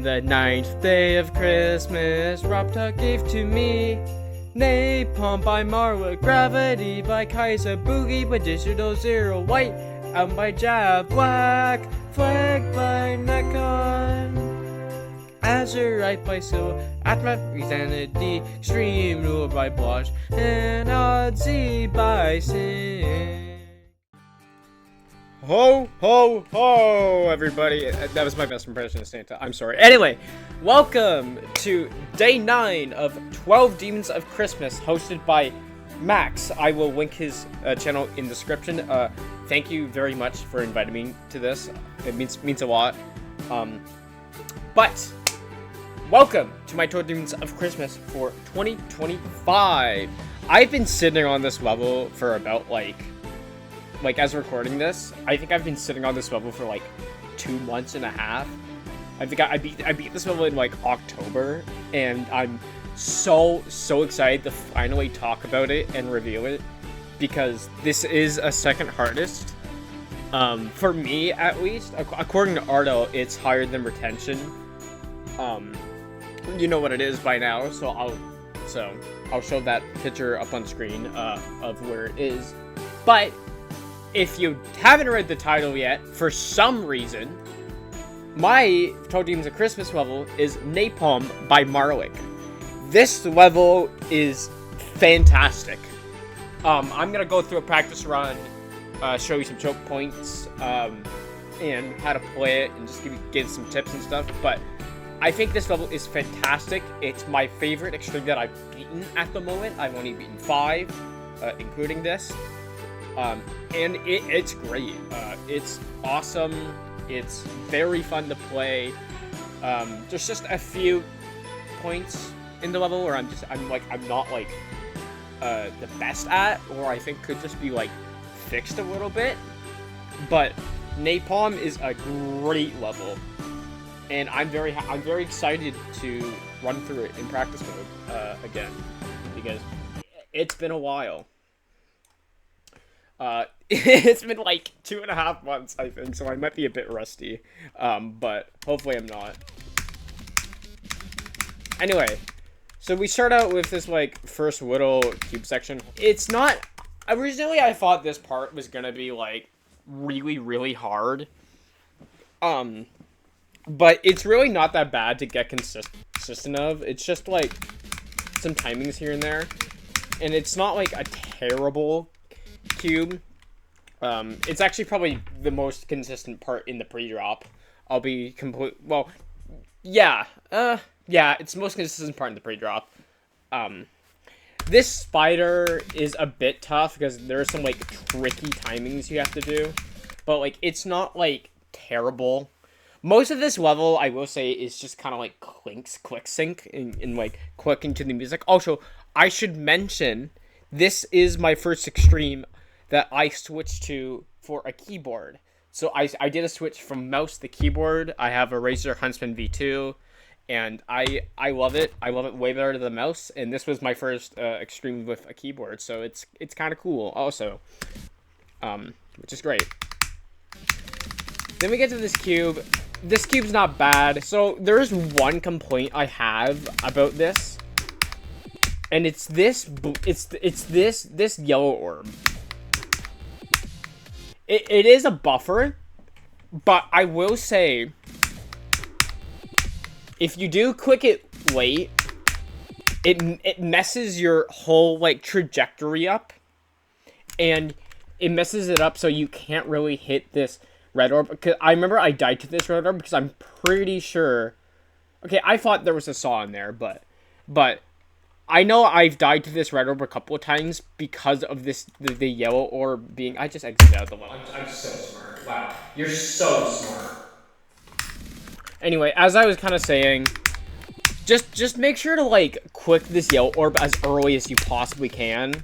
On the 9th day of Christmas, Robta gave to me Napalm by Marwec, Gravity by Kaiser, Boogie by Digital Zero, White Out by Jab, Black Flag by Napalm, Azurite by Silver, Atmos Insanity, Extreme Rule by Blush, and Oddsy by Sin. Ho, ho, ho, everybody. That was my best impression of Santa. I'm sorry. Anyway, welcome to day 9 of 12 Demons of Christmas, hosted by Max. I will link his channel in the description. Thank you very much for inviting me to this. It means a lot. But welcome to my 12 Demons of Christmas for 2025. I've been sitting on this level for about like as recording this, I think I've been sitting on this level for like 2 months and a half. I think I beat this level in like October, and I'm so excited to finally talk about it and review it, because this is a second hardest. For me at least, according to Ardo, it's higher than retention. You know what it is by now, so I'll show that picture up on screen of where it is. But if you haven't read the title yet, for some reason, my 12 Demons of Christmas level is Napalm by Marwec. This level is fantastic. I'm gonna go through a practice run, show you some choke points, and how to play it, and just give some tips and stuff. But I think this level is fantastic. It's my favorite extreme that I've beaten at the moment. I've only beaten 5, including this. And it's great. It's awesome. It's very fun to play. There's just a few points in the level where I'm not like the best at, or I think could just be like fixed a little bit. But Napalm is a great level, and I'm very excited to run through it in practice mode again, because it's been a while. It's been like 2.5 months, I think, so I might be a bit rusty, but hopefully I'm not. Anyway, so we start out with this like first little cube section. It's not, originally I thought this part was gonna be like really hard, but it's really not that bad to get consistent of. It's just like some timings here and there, and it's not like a terrible cube. It's actually probably the most consistent part in the pre-drop. I'll be yeah, it's the most consistent part in the pre-drop. This spider is a bit tough because there are some like tricky timings you have to do, but like it's not like terrible. Most of this level, I will say, is just kind of like quick sync and like clicking to the music. Also, I should mention, this is my first extreme that I switched to for a keyboard. So I did a switch from mouse to keyboard. I have a Razer Huntsman V2, and I love it. I love it way better than the mouse, and this was my first extreme with a keyboard, so it's kind of cool also, which is great. Then we get to this cube. This cube's not bad. So there is one complaint I have about this, and it's this yellow orb. It is a buffer, but I will say, if you do click it late, it messes your whole like trajectory up, and it messes it up so you can't really hit this red orb. Because I remember I died to this red orb because I'm pretty sure. Okay, I thought there was a saw in there, but I know I've died to this red orb a couple of times because of this, the yellow orb being. I just exited out the level. I'm so smart. Wow, you're so smart. Anyway, as I was kind of saying, just make sure to like click this yellow orb as early as you possibly can,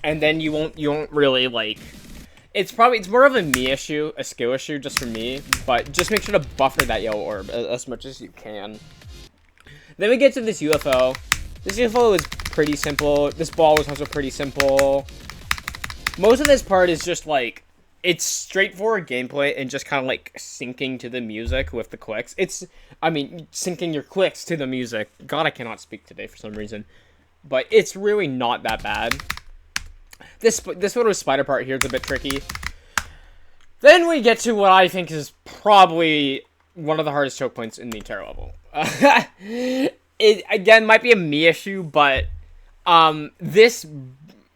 and then you won't really like. It's more of a me issue, a skill issue, just for me. But just make sure to buffer that yellow orb as much as you can. Then we get to this UFO. This UFO is pretty simple. This ball was also pretty simple. Most of this part is just like it's straightforward gameplay and just kind of like syncing to the music with the clicks. I mean, syncing your clicks to the music. God, I cannot speak today for some reason. But it's really not that bad. This little spider part here is a bit tricky. Then we get to what I think is probably one of the hardest choke points in the entire level. It, again, might be a me issue, but this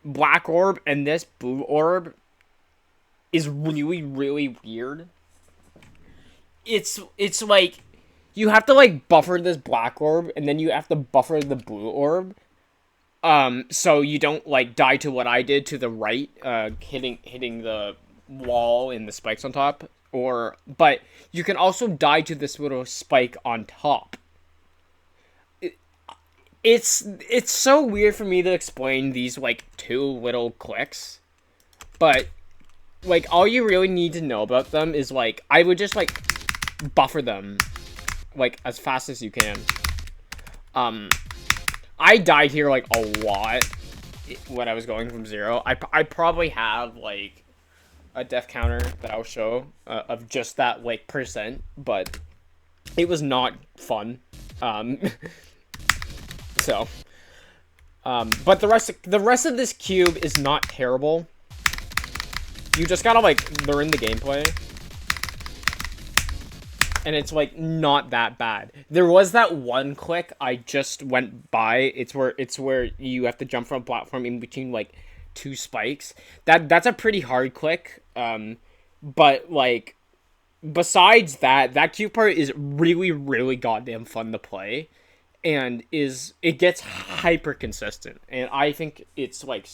black orb and this blue orb is really, really weird. It's like, you have to, like, buffer this black orb, and then you have to buffer the blue orb. So you don't, like, die to what I did to the right, hitting the wall and the spikes on top. But you can also die to this little spike on top. It's so weird for me to explain these, like, two little clicks. But, like, all you really need to know about them is, like, I would just, like, buffer them, like, as fast as you can. I died here, like, a lot when I was going from 0. I probably have, like, a death counter that I'll show of just that, like, percent, but it was not fun. But the rest of this cube is not terrible. You just gotta, like, learn the gameplay. And it's, like, not that bad. There was that one click I just went by. It's where you have to jump from a platform in between, like, two spikes. That's a pretty hard click. But, like, besides that cube part is really, really goddamn fun to play. And it gets hyper consistent. And I think it's, like,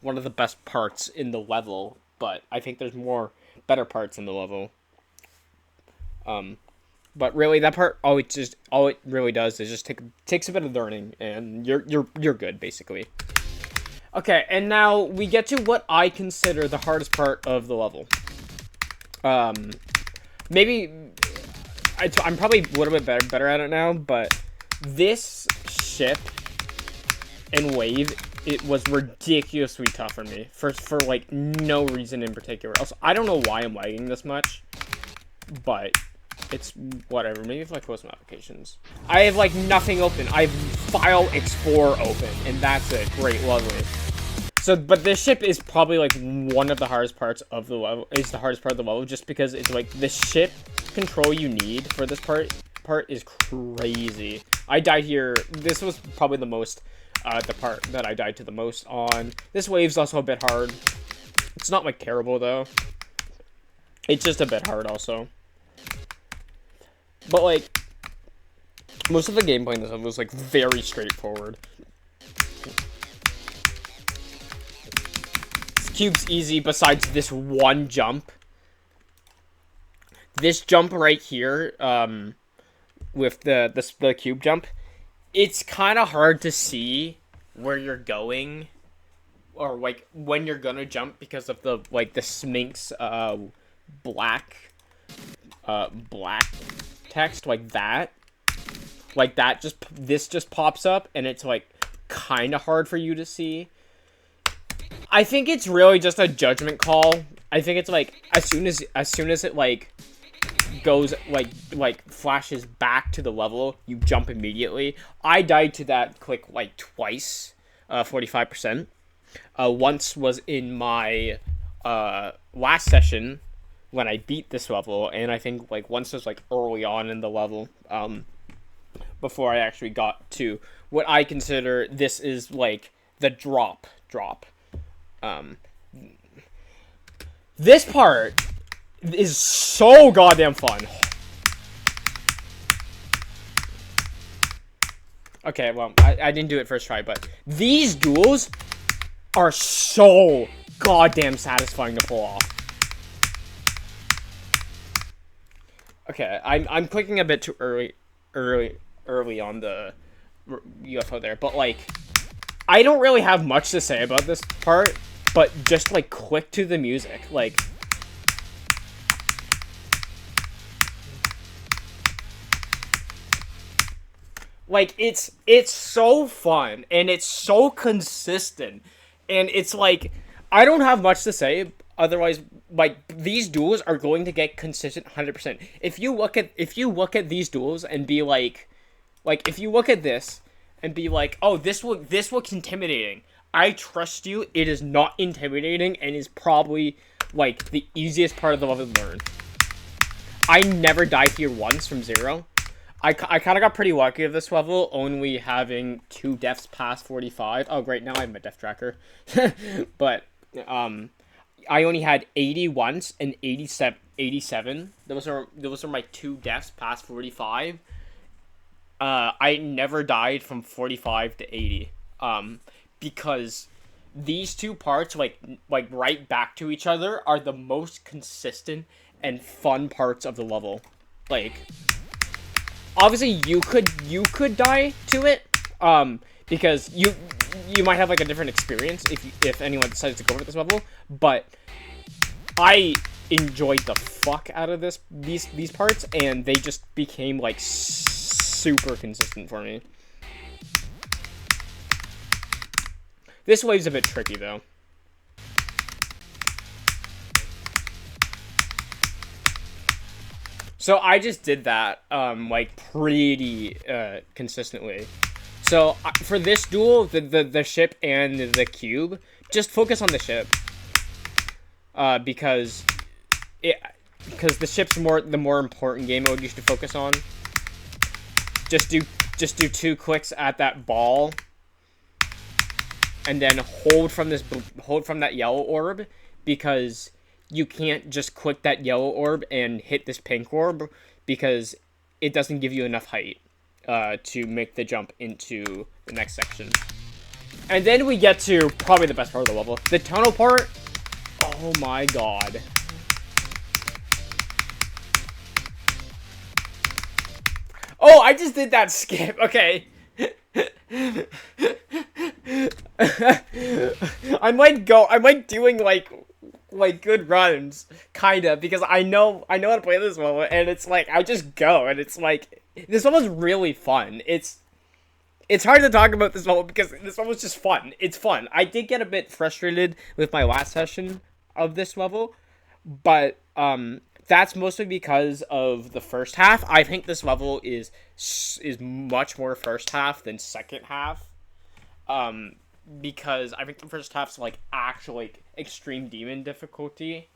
one of the best parts in the level. But I think there's better parts in the level. But really, that part, all it really does is just takes a bit of learning, and you're good, basically. Okay, and now we get to what I consider the hardest part of the level. Maybe I'm probably a little bit better at it now, but this ship and wave, it was ridiculously tough for me for like no reason in particular. Also, I don't know why I'm lagging this much, but it's whatever. Maybe if I close my applications. I have, like, nothing open. I have File Explorer open, and that's it. Great, lovely. So, but this ship is probably, like, one of the hardest parts of the level. It's the hardest part of the level, just because it's, like, the ship control you need for this part is crazy. I died here. This was probably the part that I died to the most on. This wave's also a bit hard. It's not, like, terrible, though. It's just a bit hard, also. But, like, most of the gameplay in this level was, like, very straightforward. This cube's easy besides this one jump. This jump right here, with the cube jump, it's kind of hard to see where you're going, or, like, when you're gonna jump because of the, like, the Sminx, black text, like that this just pops up, and it's, like, kind of hard for you to see. I think it's really just a judgment call. I think it's, like, as soon as it, like, goes, like flashes back to the level, you jump immediately. I died to that click, like, twice, 45%. Once was in my last session when I beat this level, and I think, like, once was, like, early on in the level, before I actually got to what I consider this is, like, the drop. This part is so goddamn fun. Okay, well, I didn't do it first try, but these duels are so goddamn satisfying to pull off. Okay, I'm clicking a bit too early on the UFO there, but, like, I don't really have much to say about this part, but just, like, click to the music, like, it's so fun, and it's so consistent, and it's, like, I don't have much to say Otherwise, like, these duels are going to get consistent 100%. If you look at these duels and be like if you look at this and be like, oh, this looks intimidating. I trust you. It is not intimidating and is probably like the easiest part of the level to learn. I never died here once from 0. I kind of got pretty lucky with this level, only having 2 deaths past 45. Oh, great, now I have my death tracker. But, I only had 80 once and 87. Those are my 2 deaths past 45. I never died from 45 to 80. Because these 2 parts, like right back to each other, are the most consistent and fun parts of the level. Like, obviously you could die to it, because you might have like a different experience if anyone decides to go over this level, but I enjoyed the fuck out of these parts, and they just became like super consistent for me. This wave's a bit tricky though. So I just did that, like, pretty, consistently. So, for this duel, the ship and the cube, just focus on the ship. Because the ship's the more important game mode you should focus on. Just do 2 clicks at that ball. And then hold from that yellow orb, because you can't just click that yellow orb and hit this pink orb, because it doesn't give you enough height to make the jump into the next section. And then we get to probably the best part of the level, the tunnel part. Oh my god. Oh, I just did that skip. Okay. I'm doing like good runs, kinda, because I know how to play this level, and it's like I just go, and it's like this one was really fun. It's hard to talk about this level because this one was just fun. It's fun. I did get a bit frustrated with my last session of this level, but that's mostly because of the first half. I think this level is much more first half than second half. Because I think the first half's like actually extreme demon difficulty.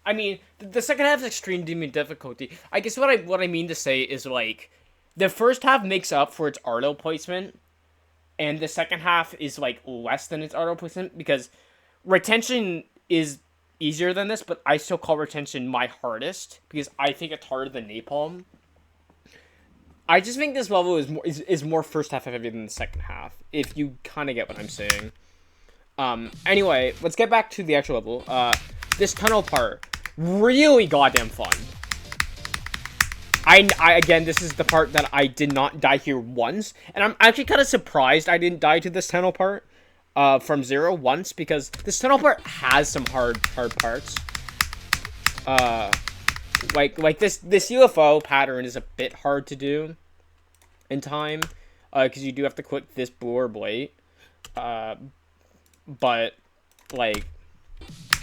I mean, the second half is extreme demon difficulty. I guess what I mean to say is, like, the first half makes up for its auto placement, and the second half is like less than its auto placement, because retention is easier than this, but I still call retention my hardest because I think it's harder than Napalm. I just think this level is more first half heavy than the second half, if you kind of get what I'm saying. Anyway, let's get back to the actual level. This tunnel part, really goddamn fun. Again, this is the part that I did not die here once, and I'm actually kind of surprised I didn't die to this tunnel part from 0 once, because this tunnel part has some hard parts. Like this UFO pattern is a bit hard to do in time, because you do have to click this blue or blade. But like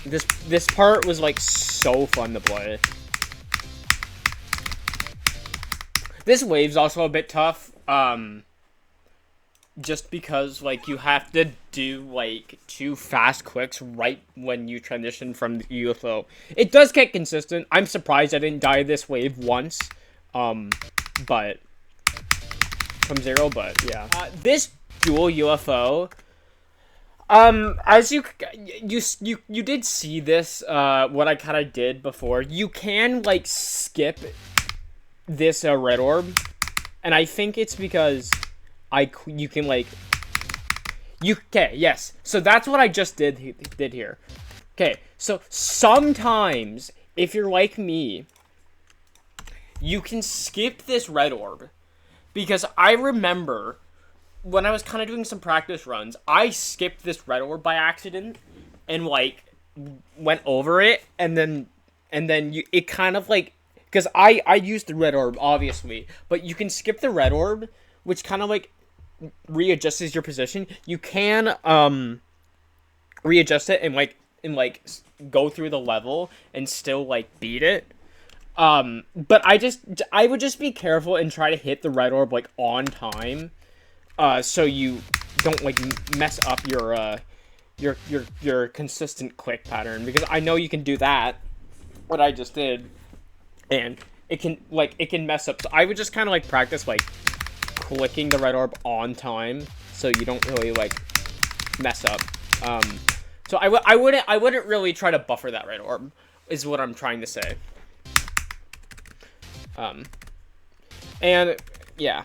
this part was like so fun to play. This wave's also a bit tough, just because, like, you have to do, like, 2 fast clicks right when you transition from the UFO. It does get consistent. I'm surprised I didn't die this wave once, but, from 0, but, yeah. This dual UFO, as you did see this, what I kind of did before, you can, like, skip this red orb, and I think it's because you can, like, okay, yes, so that's what I just did here. Okay, so sometimes if you're like me, you can skip this red orb, because I remember when I was kind of doing some practice runs, I skipped this red orb by accident and, like, went over it, and then it kind of, like, because I used the red orb, obviously, but you can skip the red orb, which kind of, like, readjusts your position. You can, readjust it and, like, and like go through the level and still like beat it. But I would just be careful and try to hit the red orb like on time, so you don't like mess up your consistent click pattern, because I know you can do that, what I just did, and it can mess up. So I would just kind of like practice like clicking the red orb on time, so you don't really like mess up. So I wouldn't really try to buffer that red orb, is what I'm trying to say. And yeah,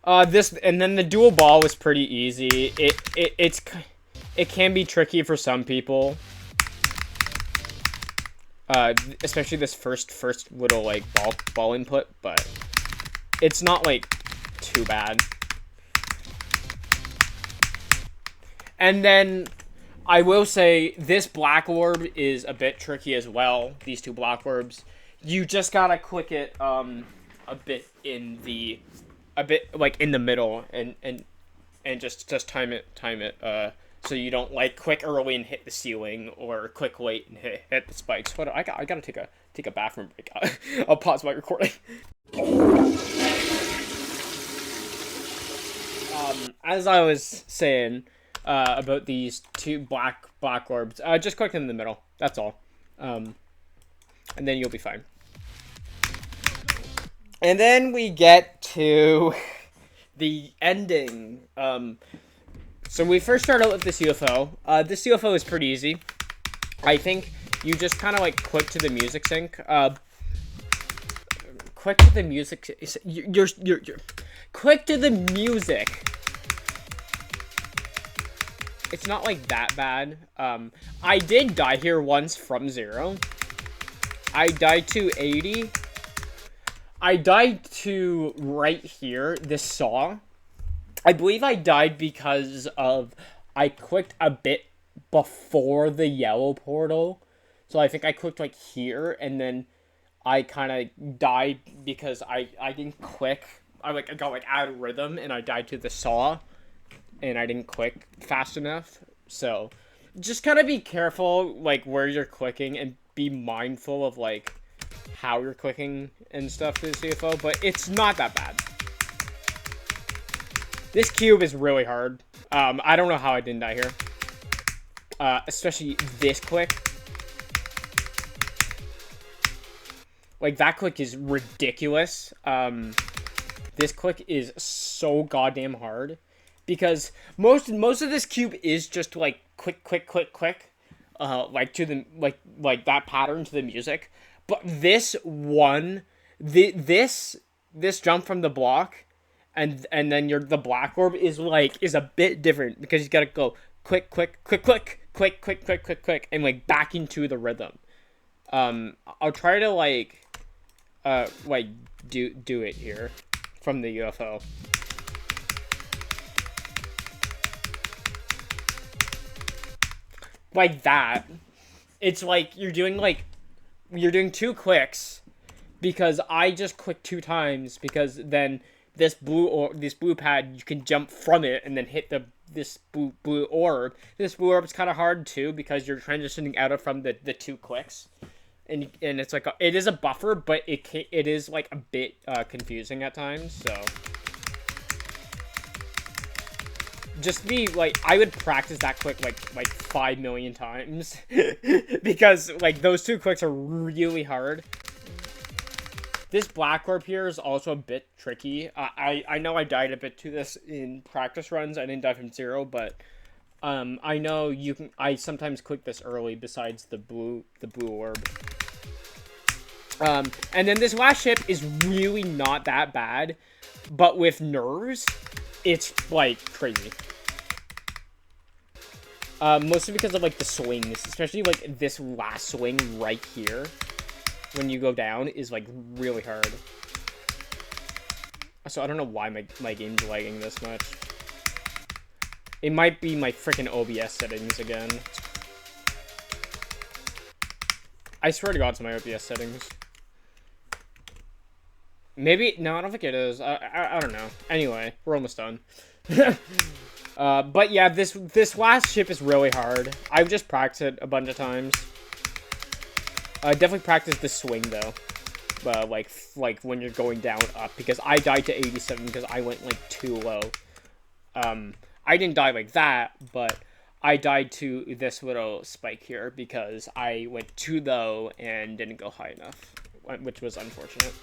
and then the dual ball was pretty easy. It can be tricky for some people, especially this first little like ball input, but it's not like too bad. And then I will say this black orb is a bit tricky as well. These two black orbs, you just gotta click it a bit in the middle, and just time it so you don't like click early and hit the ceiling, or click late and hit the spikes. Hold on, I gotta take a bathroom break. I'll pause my recording. As I was saying about these two black orbs, just click them in the middle. That's all, and then you'll be fine. And then we get to the ending. So we first start out with this UFO. This UFO is pretty easy. I think you just kind of like click to the music sync. Click to the music. You're click to the music. It's not like that bad. I did die here once from 0. I died to 80. I died to right here, this saw. I believe I died because of I clicked a bit before the yellow portal. So I think I clicked like here, and then I kind of died because I didn't click. I got like out of rhythm, and I died to the saw, and I didn't click fast enough. So just kind of be careful like where you're clicking, and be mindful of like how you're clicking and stuff to the CFO, but it's not that bad. This cube is really hard. I don't know how I didn't die here. Especially this click. Like, that click is ridiculous. This click is so goddamn hard, because most of this cube is just like click, click, click, click, like to the like that pattern to the music. But this one, this jump from the block, and then the black orb is a bit different, because you gotta go click, click, click, click, click, click, click, click, click, and like back into the rhythm. I'll try to like do it here from the UFO. Like that. It's like you're doing 2 clicks, because I just clicked 2 times, because then this blue pad, you can jump from it and then hit this blue orb. This blue orb is kind of hard too, because you're transitioning out of from the 2 clicks, and it's like it is a buffer, but it is like a bit confusing at times. So just be like, I would practice that click like 5 million times, because like those 2 clicks are really hard. This black orb here is also a bit tricky. I know I died a bit to this in practice runs. I didn't die from 0, but I know you can. I sometimes click this early, besides the blue orb. And then this last ship is really not that bad, but with nerves, it's like crazy. Mostly because of like the swings, especially like this last swing right here, when you go down, is like really hard. So I don't know why my game's lagging this much. It might be my freaking OBS settings again. I swear to God, it's my OBS settings. Maybe, no, I don't think it is. I don't know. Anyway, we're almost done. But yeah, this last ship is really hard. I've just practiced it a bunch of times. I definitely practiced the swing though. Like when you're going down up, because I died to 87 because I went like too low. I didn't die like that, but I died to this little spike here because I went too low and didn't go high enough, which was unfortunate.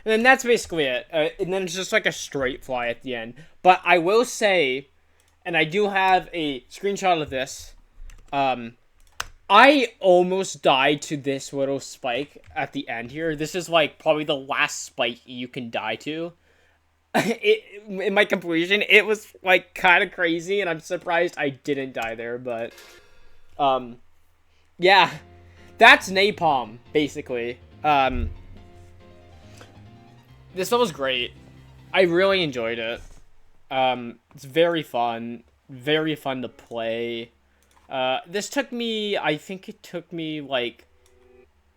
And then that's basically it. And then it's just like a straight fly at the end. But I will say, and I do have a screenshot of this, I almost died to this little spike at the end here. This is like probably the last spike you can die to. In my completion, it was like kind of crazy, and I'm surprised I didn't die there. But yeah, that's Napalm basically. This level's great. I really enjoyed it. It's very fun to play. This took me, I think it took me like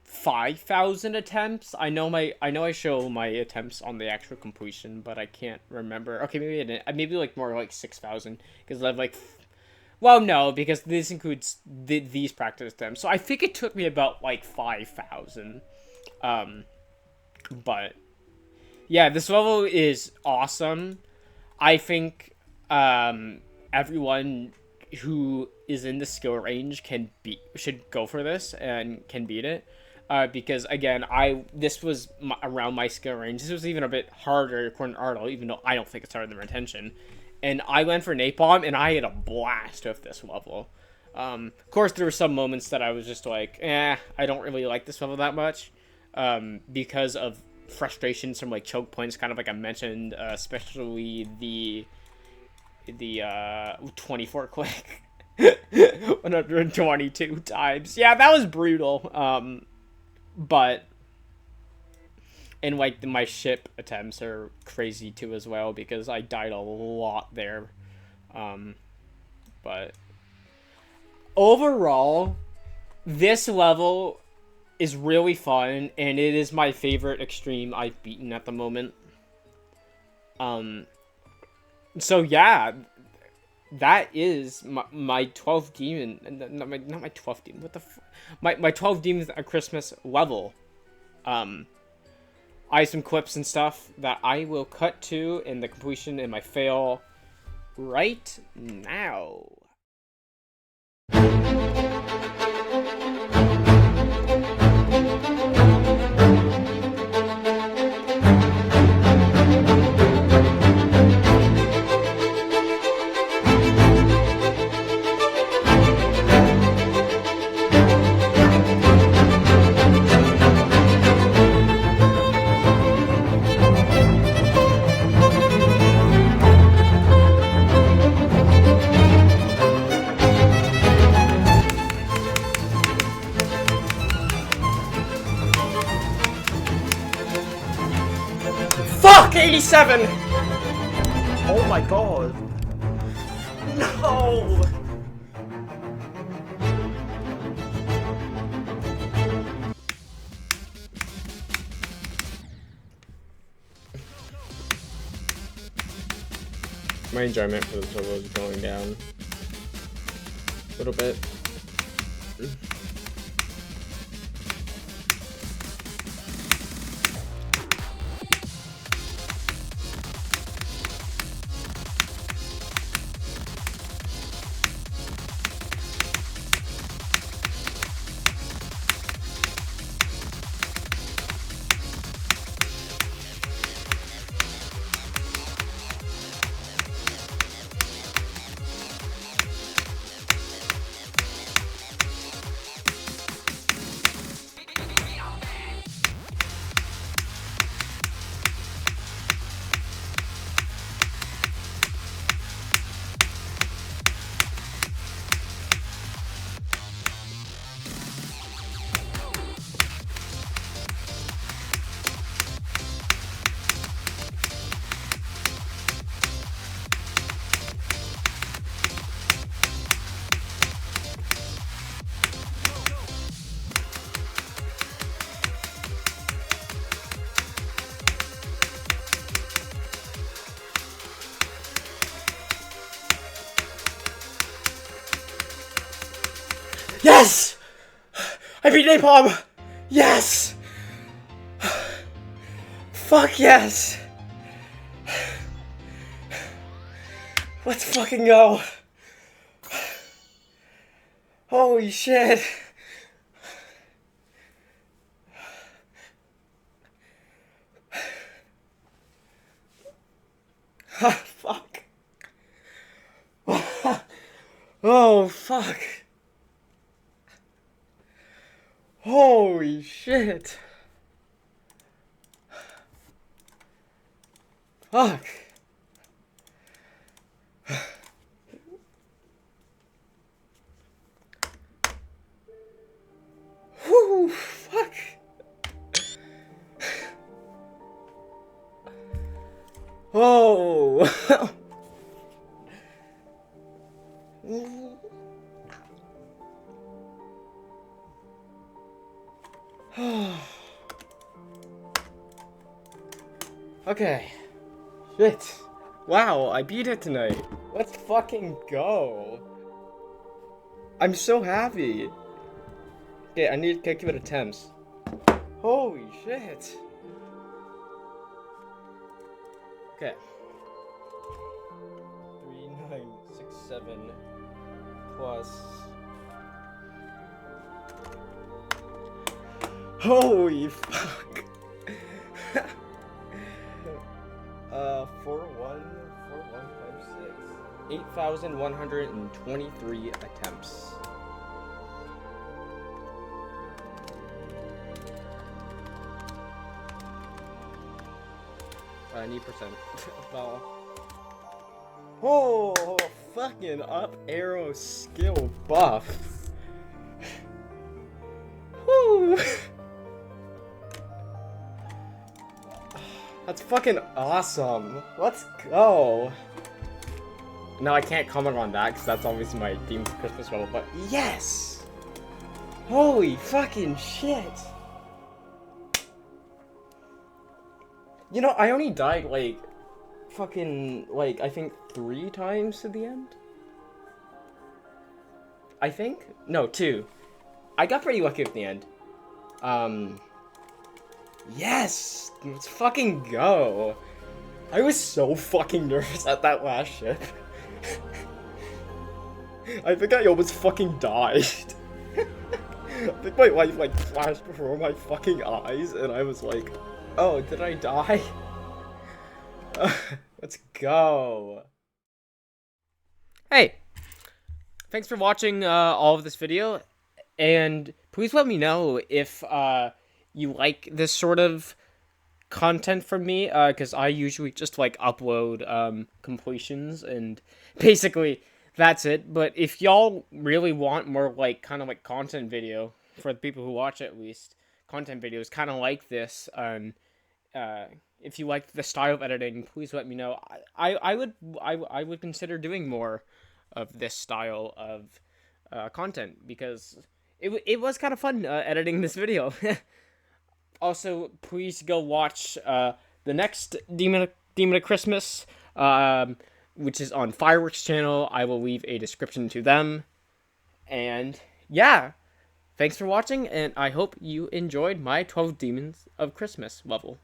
5,000 attempts. I know I show my attempts on the actual completion, but I can't remember. Okay, maybe I didn't. Maybe like more like 6,000, because I've like, well, no, because this includes these practice attempts. So I think it took me about like 5,000. But yeah, this level is awesome. I think everyone who is in the skill range should go for this and can beat it. Because again, this was around my skill range. This was even a bit harder according to Arnold, even though I don't think it's harder than Retention. And I went for Napalm, and I had a blast with this level. Of course, there were some moments that I was just like, I don't really like this level that much, because of frustrations from like choke points, kind of like I mentioned, especially the 24 click 122 times. Yeah, that was brutal. But and like my ship attempts are crazy too as well, because I died a lot there. But overall, this level is really fun, and it is my favorite extreme I've beaten at the moment. So yeah, that is my 12 demon, not my 12 demon, what the my 12 demons at Christmas level. I have some clips and stuff that I will cut to in the completion and my fail right now. Fuck, 87! Oh my god. No! My enjoyment for the solo is going down a little bit. Yes! I beat Napalm! Yes! Fuck yes! Let's fucking go! Holy shit! Fuck. Oh, fuck. Holy shit. Fuck. Whew, fuck. Oh. Okay. Shit. Wow, I beat it tonight. Let's fucking go. I'm so happy. Okay, I need to give it attempts. Holy shit. Okay. 3967 plus. Holy fuck. 4156. 8,123 attempts. I need percent. Well. Oh, fucking up arrow skill buff. Woo. That's fucking awesome. Let's go. No, I can't comment on that because that's obviously my themed Christmas level, but yes! Holy fucking shit! You know, I only died like fucking like I think 3 times to the end. I think? No, 2. I got pretty lucky at the end. Yes! Let's fucking go! I was so fucking nervous at that last ship. I think I almost fucking died. I think my life like flashed before my fucking eyes and I was like, oh, did I die? Let's go. Hey! Thanks for watching all of this video, and please let me know if you like this sort of content from me, because I usually just like upload completions, and basically that's it. But if y'all really want more like kind of like content video, for the people who watch at least, content videos kind of like this, if you like the style of editing, please let me know. I would consider doing more of this style of content, because it was kind of fun editing this video. Also, please go watch the next Demon of Christmas, which is on Fireworks channel. I will leave a description to them. And yeah, thanks for watching, and I hope you enjoyed my 12 Demons of Christmas level.